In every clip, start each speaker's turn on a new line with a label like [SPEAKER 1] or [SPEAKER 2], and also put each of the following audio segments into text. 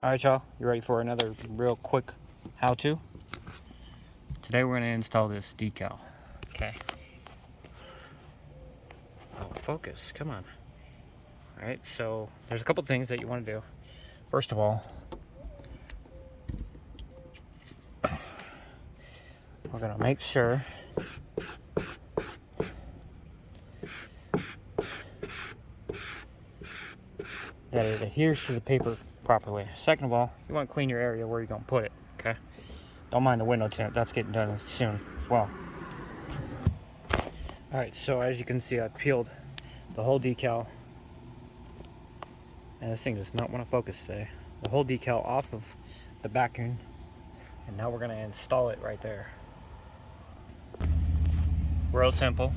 [SPEAKER 1] Alright y'all, you ready for another real quick how-to? Today we're going to install this decal. Okay. Oh, focus, come on. Alright, so there's a couple things that you want to do. First of all, we're going to make sure that it adheres to the paper properly. Second of all, you want to clean your area where you're going to put it, okay? Don't mind the window tint, that's getting done soon as well. Alright, so as you can see, I peeled the whole decal, and this thing does not want to focus today. The whole decal off of the backing, and now we're going to install it right there. Real simple.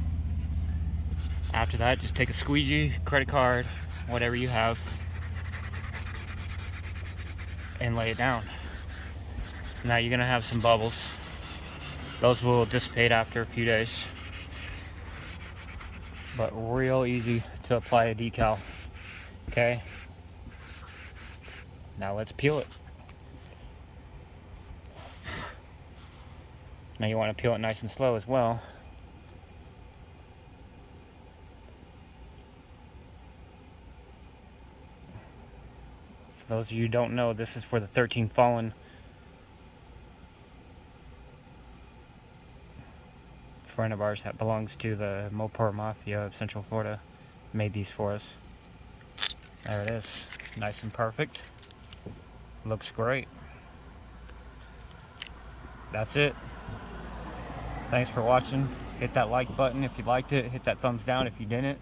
[SPEAKER 1] After that, just take a squeegee, credit card, whatever you have, and lay it down. Now you're going to have some bubbles. Those will dissipate after a few days. But real easy to apply a decal. Okay? Now let's peel it. Now you want to peel it nice and slow as well. For those of you who don't know, this is for the 13 Fallen. Friend of ours that belongs to the Mopar Mafia of Central Florida made these for us. There it is, nice and perfect. Looks great. That's it. Thanks for watching. Hit that like button if you liked it. Hit that thumbs down if you didn't.